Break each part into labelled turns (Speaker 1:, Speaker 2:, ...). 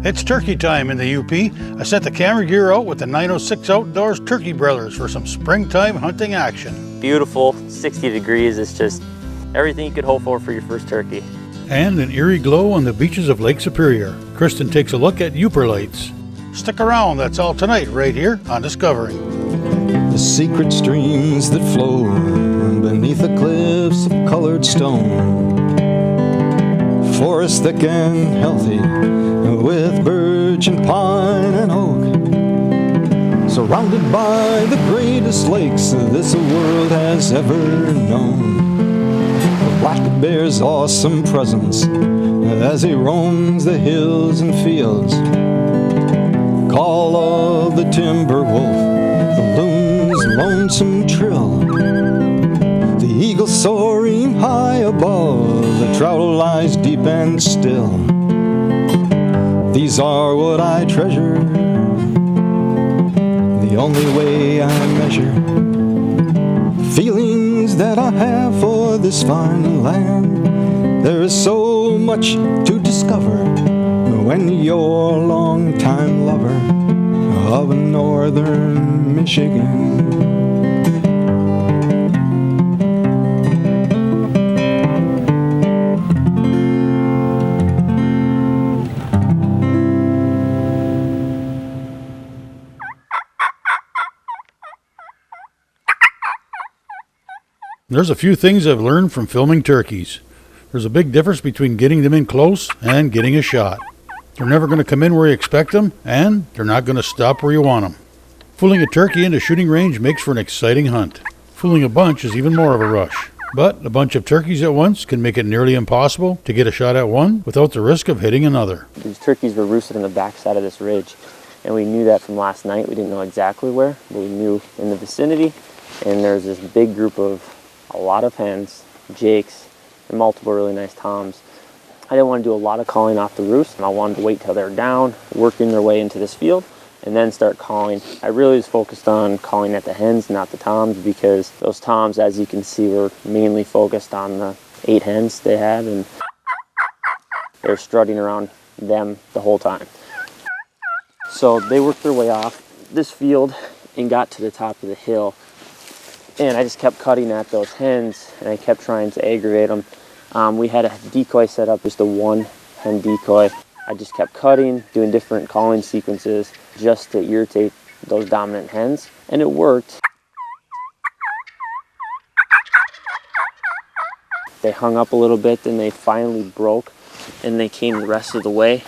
Speaker 1: It's turkey time in the UP. I set the camera gear out with the 906 Outdoors turkey broilers for some springtime hunting action.
Speaker 2: Beautiful, 60 degrees. It's just everything you could hope for your first turkey.
Speaker 1: And an eerie glow on the beaches of Lake Superior. Kristen takes a look at Yooperlites. Stick around, that's all tonight right here on Discovery.
Speaker 3: The secret streams that flow beneath the cliffs of colored stone. Forest thick and healthy with birch and pine and oak. Surrounded by the greatest lakes this world has ever known. The black bear's awesome presence as he roams the hills and fields. Call of the timber wolf, the loon's lonesome trill. The eagle soaring high above, the trout lies deep and still. These are what I treasure, the only way I measure feelings that I have for this fine land. There is so much to discover when you're a long-time lover of northern Michigan.
Speaker 1: There's a few things I've learned from filming turkeys. There's a big difference between getting them in close and getting a shot. They're never going to come in where you expect them, and they're not going to stop where you want them. Fooling a turkey into shooting range makes for an exciting hunt. Fooling a bunch is even more of a rush. But a bunch of turkeys at once can make it nearly impossible to get a shot at one without the risk of hitting another.
Speaker 2: These turkeys were roosted on the backside of this ridge, and we knew that from last night. We didn't know exactly where, but we knew in the vicinity. And there's this big group of a lot of hens, jakes, and multiple really nice toms. I didn't want to do a lot of calling off the roost, and I wanted to wait till they're down, working their way into this field, and then start calling. I really was focused on calling at the hens, not the toms, because those toms, as you can see, were mainly focused on the 8 hens they had, and they were strutting around them the whole time. So they worked their way off this field and got to the top of the hill. And I just kept cutting at those hens, and I kept trying to aggravate them. We had a decoy set up, just a 1 hen decoy. I just kept cutting, doing different calling sequences just to irritate those dominant hens, and it worked. They hung up a little bit, then they finally broke, and they came the rest of the way.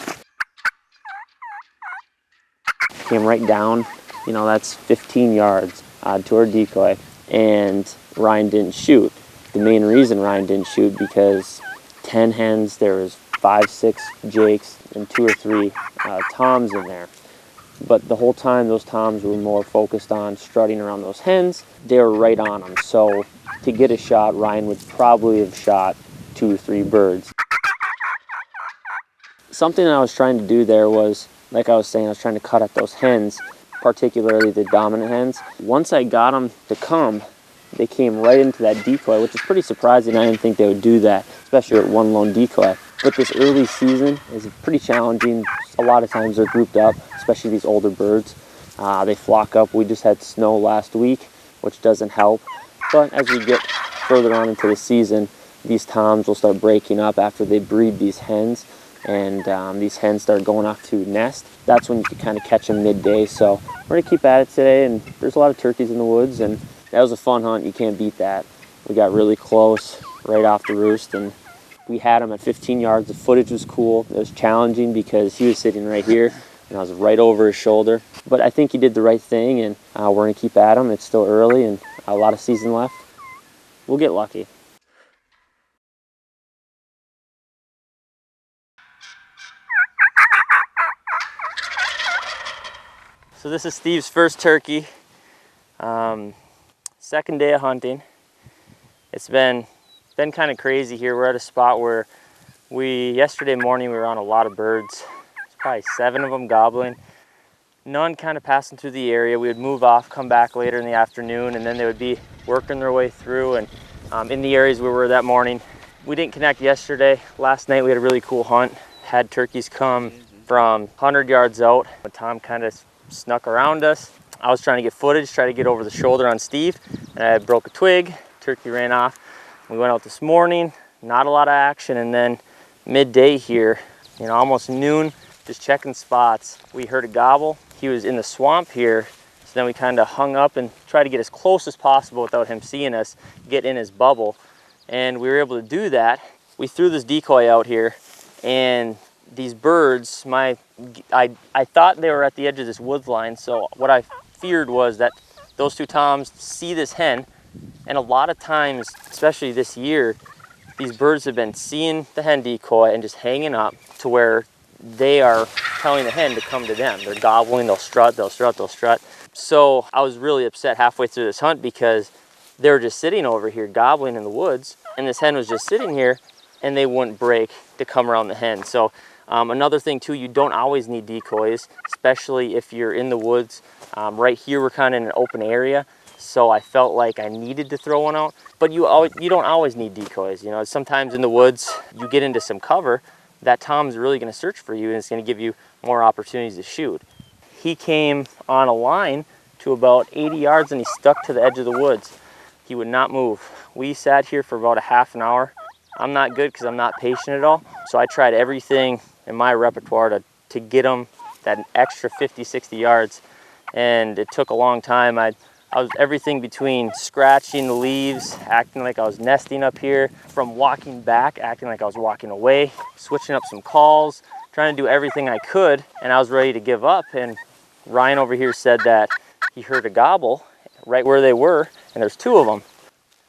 Speaker 2: Came right down, that's 15 yards to our decoy. And Ryan didn't shoot. The main reason Ryan didn't shoot because 10 hens, there was 5, 6 jakes, and 2 or 3 toms in there. But the whole time those toms were more focused on strutting around those hens. They were right on them. So to get a shot, Ryan would probably have shot 2 or 3 birds. Something I was trying to do there was, like I was saying, I was trying to cut at those hens, particularly the dominant hens. Once I got them to come, they came right into that decoy, which is pretty surprising. I didn't think they would do that, especially at one lone decoy. But this early season is pretty challenging. A lot of times they're grouped up, especially these older birds. They flock up. We just had snow last week, which doesn't help. But as we get further on into the season, these toms will start breaking up after they breed these hens. And these hens start going off to nest. That's when you can kind of catch them midday. So we're gonna keep at it today, and there's a lot of turkeys in the woods, and that was a fun hunt. You can't beat that. We got really close right off the roost, and we had him at 15 yards. The footage was cool. It was challenging because he was sitting right here, and I was right over his shoulder. But I think he did the right thing, and we're gonna keep at him. It's still early, and a lot of season left. We'll get lucky. So this is Steve's first turkey. Second day of hunting. It's been kind of crazy here. We're at a spot where yesterday morning we were on a lot of birds. There's probably 7 of them gobbling. None kind of passing through the area. We would move off, come back later in the afternoon, and then they would be working their way through. And in the areas we were that morning, we didn't connect yesterday. Last night we had a really cool hunt. Had turkeys come from 100 yards out. Tom kind of snuck around us. I was trying to get footage, try to get over the shoulder on Steve, and I broke a twig. Turkey ran off. We went out this morning, not a lot of action, and then midday here, you know, almost noon, just checking spots. We heard a gobble. He was in the swamp here, so then we kind of hung up and tried to get as close as possible without him seeing us, get in his bubble, and we were able to do that. We threw this decoy out here, and these birds, I thought they were at the edge of this woods line, so what I feared was that those two toms see this hen, and a lot of times, especially this year, these birds have been seeing the hen decoy and just hanging up to where they are telling the hen to come to them. They're gobbling, they'll strut, they'll strut, they'll strut. So I was really upset halfway through this hunt because they were just sitting over here gobbling in the woods, and this hen was just sitting here and they wouldn't break to come around the hen. So another thing too, you don't always need decoys, especially if you're in the woods. Right here we're kind of in an open area, so I felt like I needed to throw one out. But you don't always need decoys. You know, sometimes in the woods you get into some cover, that tom's really going to search for you and it's going to give you more opportunities to shoot. He came on a line to about 80 yards and he stuck to the edge of the woods. He would not move. We sat here for about a half an hour. I'm not good because I'm not patient at all, so I tried everything in my repertoire to get him that extra 50, 60 yards, and it took a long time. I was everything between scratching the leaves, acting like I was nesting up here, from walking back, acting like I was walking away, switching up some calls, trying to do everything I could, and I was ready to give up. And Ryan over here said that he heard a gobble right where they were, and there's two of them.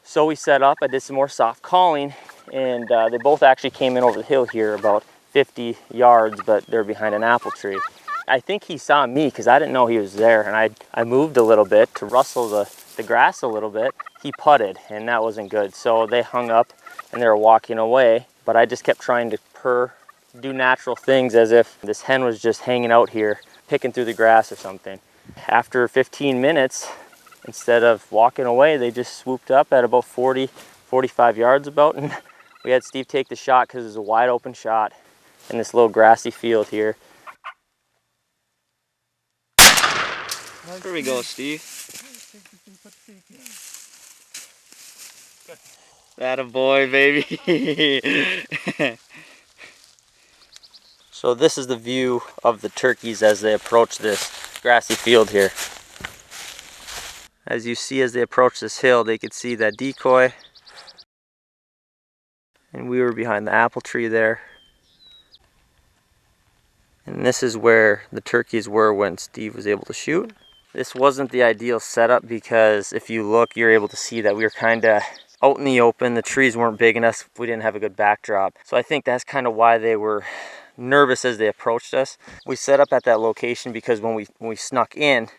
Speaker 2: So we set up, I did some more soft calling, and they both actually came in over the hill here about 50 yards, but they're behind an apple tree. I think he saw me because I didn't know he was there, and I moved a little bit to rustle the grass a little bit. He putted, and that wasn't good. So they hung up and they were walking away, but I just kept trying to purr, do natural things as if this hen was just hanging out here, picking through the grass or something. After 15 minutes, instead of walking away, they just swooped up at about 40, 45 yards about, and we had Steve take the shot because it was a wide open shot in this little grassy field here. There we go, Steve. That a boy, baby. So this is the view of the turkeys as they approach this grassy field here. As you see, as they approach this hill, they could see that decoy. And we were behind the apple tree there. And this is where the turkeys were when Steve was able to shoot. This wasn't the ideal setup because if you look, you're able to see that we were kind of out in the open. The trees weren't big enough. We didn't have a good backdrop. So I think that's kind of why they were nervous as they approached us. We set up at that location because when we snuck in,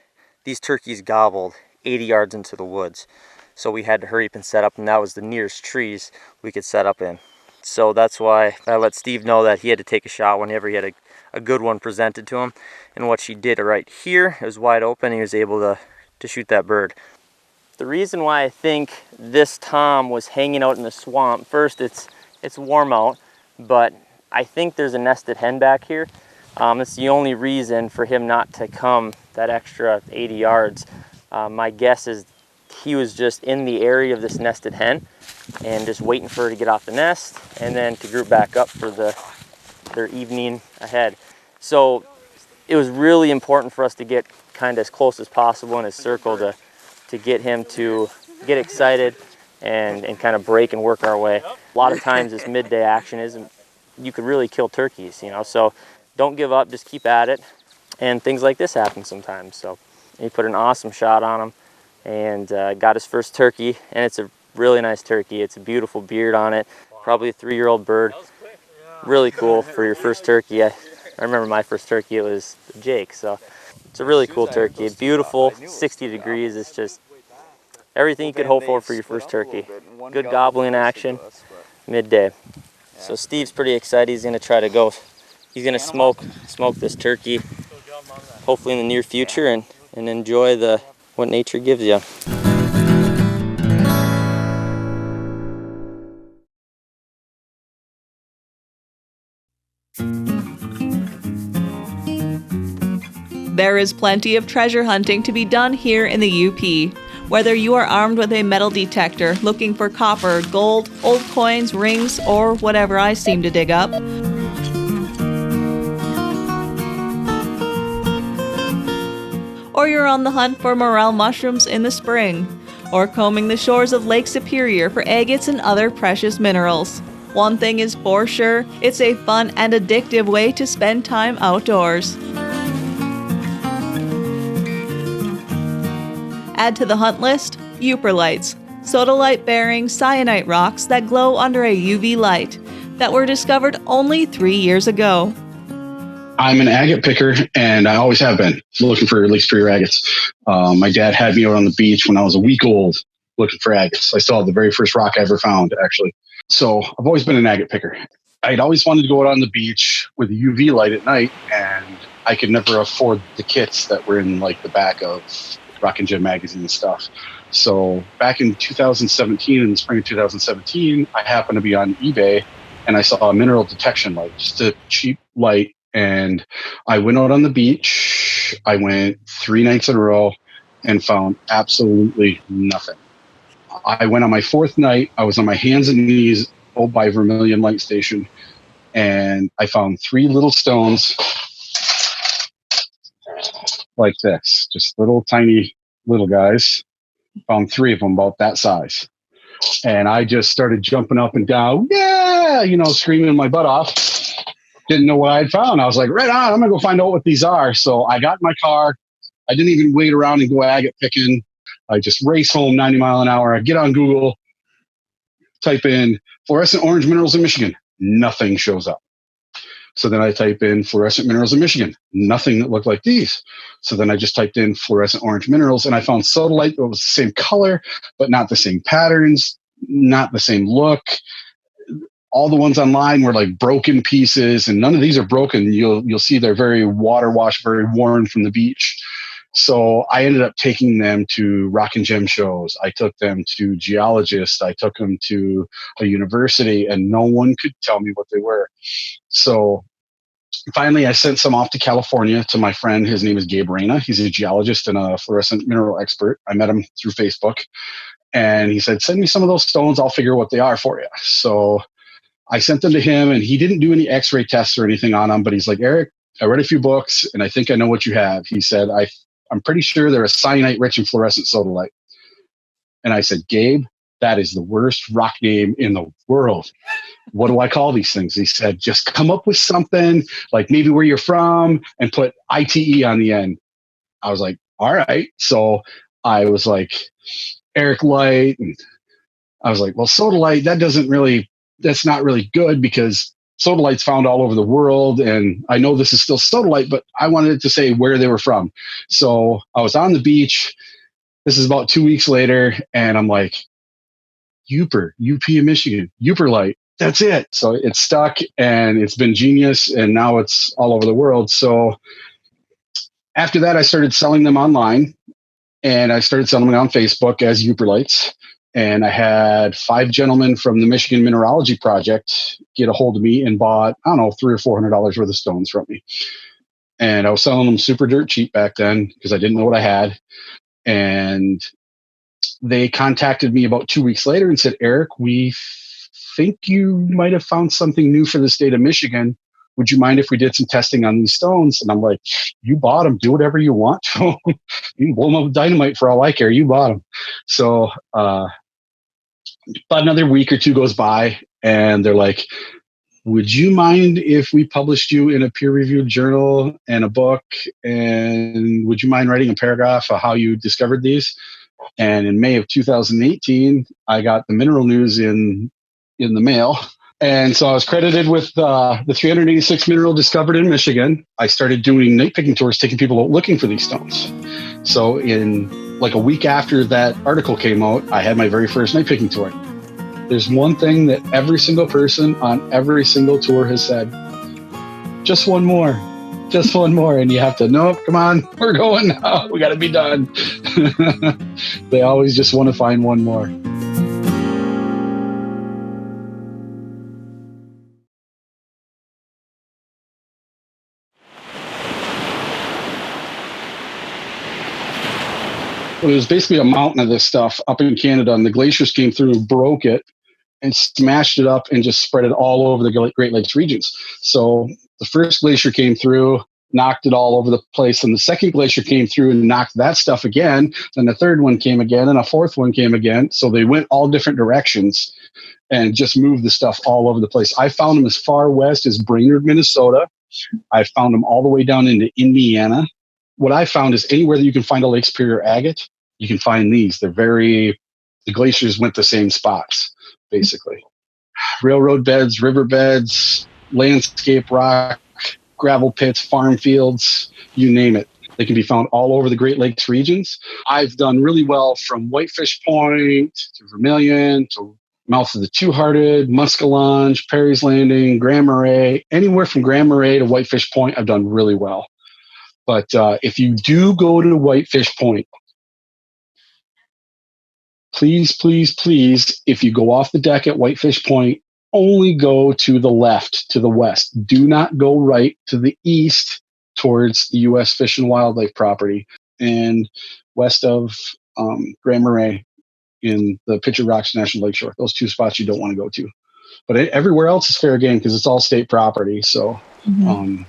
Speaker 2: these turkeys gobbled 80 yards into the woods. So we had to hurry up and set up, and that was the nearest trees we could set up in. So that's why I let Steve know that he had to take a shot whenever he had a good one presented to him. And what she did right here, it was wide open, he was able to shoot that bird. The reason why I think this tom was hanging out in the swamp, first it's warm out, but I think there's a nested hen back here. It's the only reason for him not to come that extra 80 yards. My guess is he was just in the area of this nested hen and just waiting for her to get off the nest and then to group back up for their evening ahead. So it was really important for us to get kind of as close as possible in his circle to get him to get excited and kind of break and work our way. A lot of times this midday action isn't, you could really kill turkeys, you know, so don't give up, just keep at it. And things like this happen sometimes. So he put an awesome shot on him and got his first turkey, and it's a really nice turkey. It's a beautiful beard on it, probably a 3-year-old bird. Really cool for your first turkey. I remember my first turkey, it was Jake, so it's a really cool turkey. Beautiful, 60 degrees. It's just everything you could hope for your first turkey. Good gobbling action, midday. So Steve's pretty excited. He's gonna try to go, he's gonna smoke this turkey, hopefully in the near future, and enjoy what nature gives you.
Speaker 4: There is plenty of treasure hunting to be done here in the UP. Whether you are armed with a metal detector looking for copper, gold, old coins, rings, or whatever I seem to dig up, or you're on the hunt for morel mushrooms in the spring, or combing the shores of Lake Superior for agates and other precious minerals. One thing is for sure, it's a fun and addictive way to spend time outdoors. Add to the hunt list, Yooperlites, sodalite-bearing syenite rocks that glow under a UV light, that were discovered only 3 years ago.
Speaker 5: I'm an agate picker, and I always have been, looking for Lake Superior agates. My dad had me out on the beach when I was a week old looking for agates. I still have the very first rock I ever found, actually. So I've always been an agate picker. I'd always wanted to go out on the beach with a UV light at night, and I could never afford the kits that were in like the back of Rock and Gem magazine and stuff. So back in 2017, in the spring of 2017, I happened to be on eBay, and I saw a mineral detection light, just a cheap light. And I went out on the beach. I went 3 nights in a row and found absolutely nothing. I went on my 4th night. I was on my hands and knees by Vermilion Light Station, and I found 3 little stones like this, just little tiny little guys. Found 3 of them about that size. And I just started jumping up and down, yeah, screaming my butt off. Didn't know what I had found. I was like, right on, I'm going to go find out what these are. So I got in my car. I didn't even wait around and go agate picking. I just race home 90 miles an hour. I get on Google, type in fluorescent orange minerals in Michigan. Nothing shows up. So then I type in fluorescent minerals in Michigan. Nothing that looked like these. So then I just typed in fluorescent orange minerals, and I found sodalite that was the same color, but not the same patterns, not the same look. All the ones online were like broken pieces, and none of these are broken. You'll see they're very water washed, very worn from the beach. So I ended up taking them to rock and gem shows. I took them to geologists. I took them to a university, and no one could tell me what they were. So finally, I sent some off to California to my friend. His name is Gabe Reyna. He's a geologist and a fluorescent mineral expert. I met him through Facebook, and he said, send me some of those stones. I'll figure what they are for you. So I sent them to him, and he didn't do any x-ray tests or anything on them, but he's like, Eric, I read a few books, and I think I know what you have. He said, I'm pretty sure they're a cyanite-rich and fluorescent sodalite. And I said, Gabe, that is the worst rock name in the world. What do I call these things? He said, just come up with something, like maybe where you're from, and put ITE on the end. I was like, all right. So I was like, Eric Light, and I was like, well, sodalite, that's not really good, because sodalite's found all over the world, and I know this is still sodalite, but I wanted it to say where they were from. So I was on the beach. This is about 2 weeks later, and I'm like, UP in Michigan, Yooperlite. That's it. So it's stuck, and it's been genius, and now it's all over the world. So after that, I started selling them online, and I started selling them on Facebook as Yooperlites. And I had 5 gentlemen from the Michigan Mineralogy Project get a hold of me and bought, I don't know, $300 or $400 worth of stones from me. And I was selling them super dirt cheap back then because I didn't know what I had. And they contacted me about 2 weeks later and said, Eric, we think you might have found something new for the state of Michigan. Would you mind if we did some testing on these stones? And I'm like, you bought them. Do whatever you want. You can blow them up with dynamite for all I care. You bought them. So about another week or 2 goes by, and they're like, would you mind if we published you in a peer-reviewed journal and a book? And would you mind writing a paragraph of how you discovered these? And in May of 2018, I got the mineral news in the mail. And so I was credited with the 386 mineral discovered in Michigan. I started doing night picking tours, taking people out looking for these stones. So in like a week after that article came out, I had my very first night picking tour. There's one thing that every single person on every single tour has said, just one more. And you have to, nope, come on, we're going now. We got to be done. They always just want to find one more. It was basically a mountain of this stuff up in Canada, and the glaciers came through and broke it and smashed it up and just spread it all over the Great Lakes regions. So the first glacier came through, knocked it all over the place, and the second glacier came through and knocked that stuff again. Then the third one came again, and a fourth one came again. So they went all different directions and just moved the stuff all over the place. I found them as far west as Brainerd, Minnesota. I found them all the way down into Indiana. What I found is anywhere that you can find a Lake Superior agate, you can find these. The glaciers went the same spots, basically. Railroad beds, river beds, landscape rock, gravel pits, farm fields, you name it. They can be found all over the Great Lakes regions. I've done really well from Whitefish Point to Vermilion to mouth of the Two-Hearted, Muskellunge, Perry's Landing, Grand Marais. Anywhere from Grand Marais to Whitefish Point, I've done really well. But if you do go to Whitefish Point, please, please, please, if you go off the deck at Whitefish Point, only go to the left, to the west. Do not go right to the east towards the U.S. Fish and Wildlife property and west of Grand Marais in the Pitcher Rocks National Lakeshore. Those two spots you don't want to go to. But everywhere else is fair game because it's all state property. So you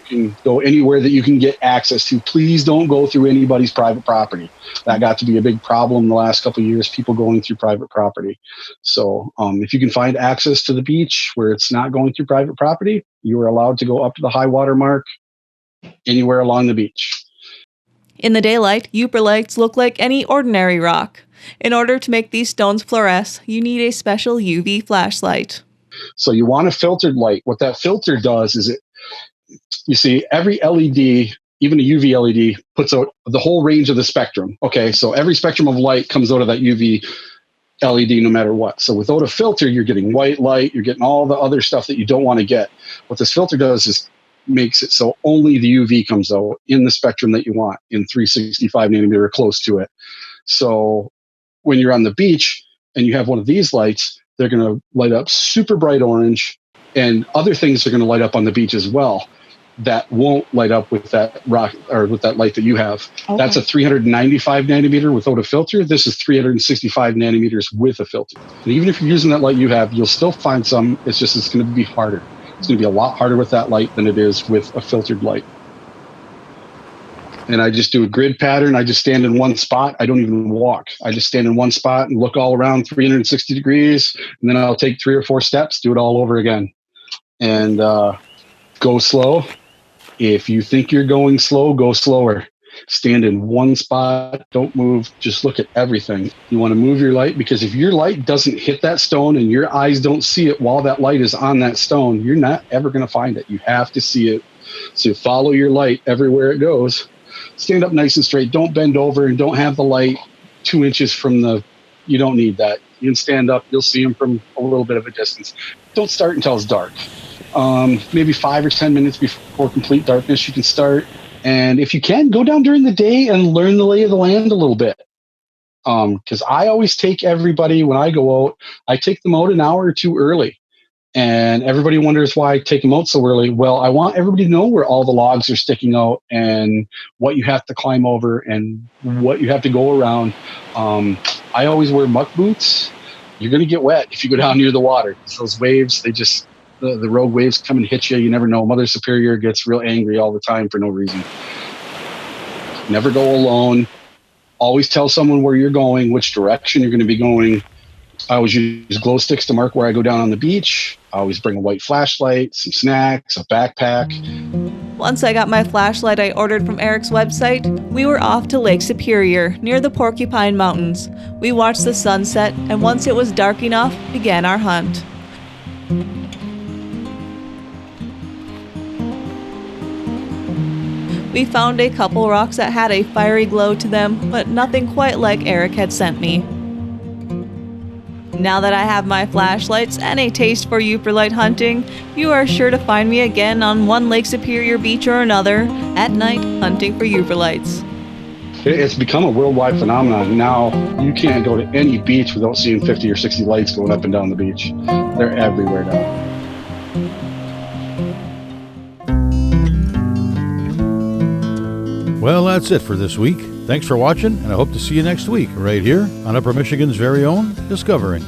Speaker 5: can go anywhere that you can get access to. Please don't go through anybody's private property. That got to be a big problem the last couple of years, people going through private property. So if you can find access to the beach where it's not going through private property, you are allowed to go up to the high water mark anywhere along the beach.
Speaker 4: In the daylight, Yooperlites look like any ordinary rock. In order to make these stones fluoresce, you need a special UV flashlight.
Speaker 5: So you want a filtered light. What that filter does is you see, every LED, even a UV LED, puts out the whole range of the spectrum. Okay, so every spectrum of light comes out of that UV LED no matter what. So without a filter, you're getting white light, you're getting all the other stuff that you don't want to get. What this filter does is makes it so only the UV comes out in the spectrum that you want, in 365 nanometer or close to it. So when you're on the beach and you have one of these lights, they're going to light up super bright orange, and other things are going to light up on the beach as well that won't light up with that rock or with that light that you have. Okay. That's a 395 nanometer without a filter. This is 365 nanometers with a filter. And even if you're using that light you have, you'll still find some. It's just it's going to be harder. It's going to be a lot harder with that light than it is with a filtered light. And I just do a grid pattern. I just stand in one spot. I don't even walk. I just stand in one spot and look all around 360 degrees. And then I'll take 3 or 4 steps, do it all over again. And go slow. If you think you're going slow, go slower. Stand in one spot. Don't move. Just look at everything. You want to move your light because if your light doesn't hit that stone and your eyes don't see it while that light is on that stone, you're not ever going to find it. You have to see it. So follow your light everywhere it goes. Stand up nice and straight. Don't bend over and don't have the light 2 inches from you don't need that. You can stand up. You'll see them from a little bit of a distance. Don't start until it's dark. Maybe 5 or 10 minutes before complete darkness, you can start. And if you can, go down during the day and learn the lay of the land a little bit. Because I always take everybody, when I go out, I take them out an hour or two early. And everybody wonders why I take them out so early. Well, I want everybody to know where all the logs are sticking out and what you have to climb over and what you have to go around. I always wear muck boots. You're going to get wet if you go down near the water. Those waves, the rogue waves come and hit you. You never know. Mother Superior gets real angry all the time for no reason. Never go alone. Always tell someone where you're going, which direction you're going to be going. I always use glow sticks to mark where I go down on the beach. I always bring a white flashlight, some snacks, a backpack.
Speaker 4: Once I got my flashlight I ordered from Eric's website, we were off to Lake Superior, near the Porcupine Mountains. We watched the sunset, and once it was dark enough, began our hunt. We found a couple rocks that had a fiery glow to them, but nothing quite like Eric had sent me. Now that I have my flashlights and a taste for Yooperlite hunting, you are sure to find me again on one Lake Superior beach or another, at night, hunting for Yooperlites.
Speaker 5: It's become a worldwide phenomenon. Now, you can't go to any beach without seeing 50 or 60 lights going up and down the beach. They're everywhere now.
Speaker 1: Well, that's it for this week. Thanks for watching, and I hope to see you next week right here on Upper Michigan's very own Discovering.